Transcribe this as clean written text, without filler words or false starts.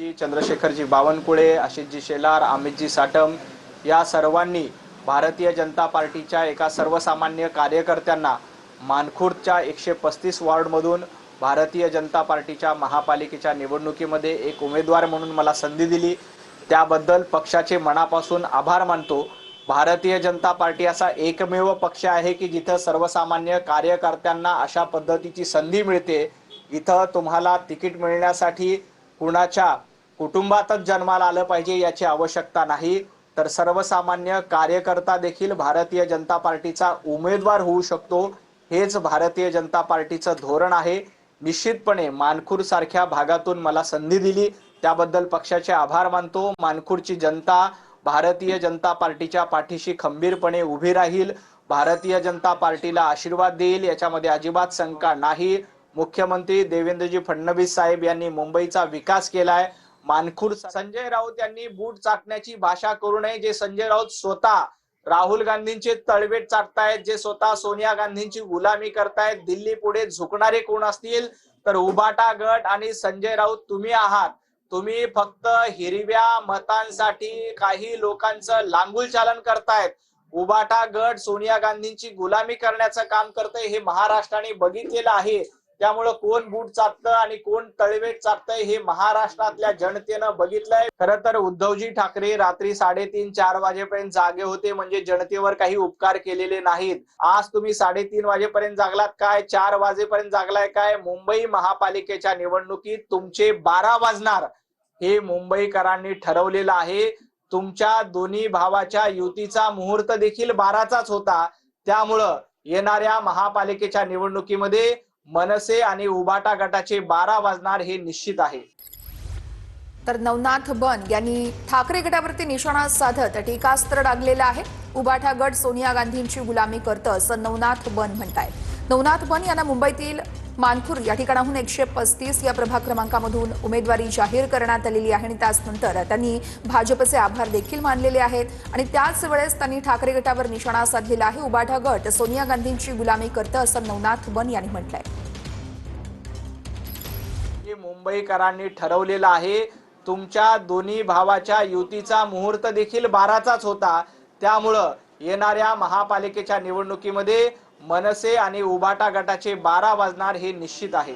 चंद्रशेखरजी बावनकुळे, आशिषजी शेलार, अमितजी साटम या सर्वांनी भारतीय जनता पार्टीच्या एका सर्वसामान्य कार्यकर्त्यांना मानखुर्दच्या 135 वॉर्डमधून भारतीय जनता पार्टीच्या महापालिकेच्या निवडणुकीमध्ये एक उमेदवार म्हणून मला संधी दिली, त्याबद्दल पक्षाचे मनापासून आभार मानतो। भारतीय जनता पार्टी असा एकमेव पक्ष आहे की जिथे सर्वसामान्य कार्यकर्त्यांना अशा पद्धतीची संधी मिळते। इथं तुम्हाला तिकीट मिळण्यासाठी कुणाच्या कुटुंबातच जन्माला आलं पाहिजे याची आवश्यकता नाही, तर सर्वसामान्य कार्यकर्ता देखील भारतीय जनता पार्टीचा उमेदवार होऊ शकतो। हेच भारतीय जनता पार्टीचं धोरण आहे। निश्चितपणे मानखुर्द सारख्या भागातून मला संधी दिली त्याबद्दल पक्षाचे आभार मानतो। मानखुर्दची जनता भारतीय जनता पार्टीच्या पाठीशी खंबीरपणे उभी राहील, भारतीय जनता पार्टीला आशीर्वाद देईल याच्यामध्ये अजिबात शंका नाही। मुख्यमंत्री देवेंद्रजी फडणवीस साहेब यांनी मुंबईचा विकास केलाय। मानखुर्द संजय राऊत यांनी बूट चाटण्याची भाषा करू नये। जे संजय राऊत स्वतः राहुल गांधींचे तळवेट चाटतायत, जे स्वतः सोनिया गांधींची गुलामी करतायत, दिल्ली पुढे झुकणारे कोण असतील तर उबाटा गट आणि संजय राऊत तुम्ही आहात। तुम्ही फक्त हिरव्या मतांसाठी काही लोकांचं लांगुल चालन करतायत। उबाटा गट सोनिया गांधींची गुलामी करण्याचं काम करतंय हे महाराष्ट्राने बघितलेलं आहे। त्यामुळे कोण बूट चाटतं आणि कोण तळवेट चाटतंय हे महाराष्ट्रातल्या जनतेनं बघितलंय। खरं तर उद्धवजी ठाकरे रात्री 3:30-4 वाजेपर्यंत जागे होते म्हणजे जनतेवर काही उपकार केलेले नाहीत। आज तुम्ही 3:30 वाजेपर्यंत जागलात काय, 4 वाजेपर्यंत जागलाय काय? मुंबई महापालिकेच्या निवडणुकीत तुमचे 12 वाजणार हे मुंबईकरांनी ठरवलेलं आहे। तुमच्या दोन्ही भावाच्या युतीचा मुहूर्त देखील 12चाच होता। त्यामुळं येणाऱ्या महापालिकेच्या निवडणुकीमध्ये मनसे आणि उबाटा गटाचे 12 वाजणार हे निश्चित आहे। तर नवनाथ बन यांनी ठाकरे गटावरती निशाणा साधत टीकास्त्र डागलेलं आहे। उबाटा गट सोनिया गांधींची गुलामी करतं असं नवनाथ बन म्हणतायत। नवनाथ बन यांना मुंबईतील मानखुर्द या ठिकाणाहून 135 या प्रभाग क्रमांकामधून उमेदवारी जाहीर करण्यात आलेली आहे आणि त्यानंतर त्यांनी भाजपचे आभार देखील मानलेले आहेत आणि त्याच वेळेस त्यांनी ठाकरे गटावर निशाणा साधलेला आहे। उबाटा गट सोनिया गांधींची गुलामी करतं असं नवनाथ बन यांनी म्हटलंय। मुंबईकरांनी ठरवलेलं आहे। तुमच्या दोन्ही भावाच्या युतीचा मुहूर्त देखील 12चाच होता। त्यामुळं येणाऱ्या महापालिकेच्या निवडणुकीमध्ये मनसे आणि उबाटा गटाचे 12 वाजणार हे निश्चित आहे।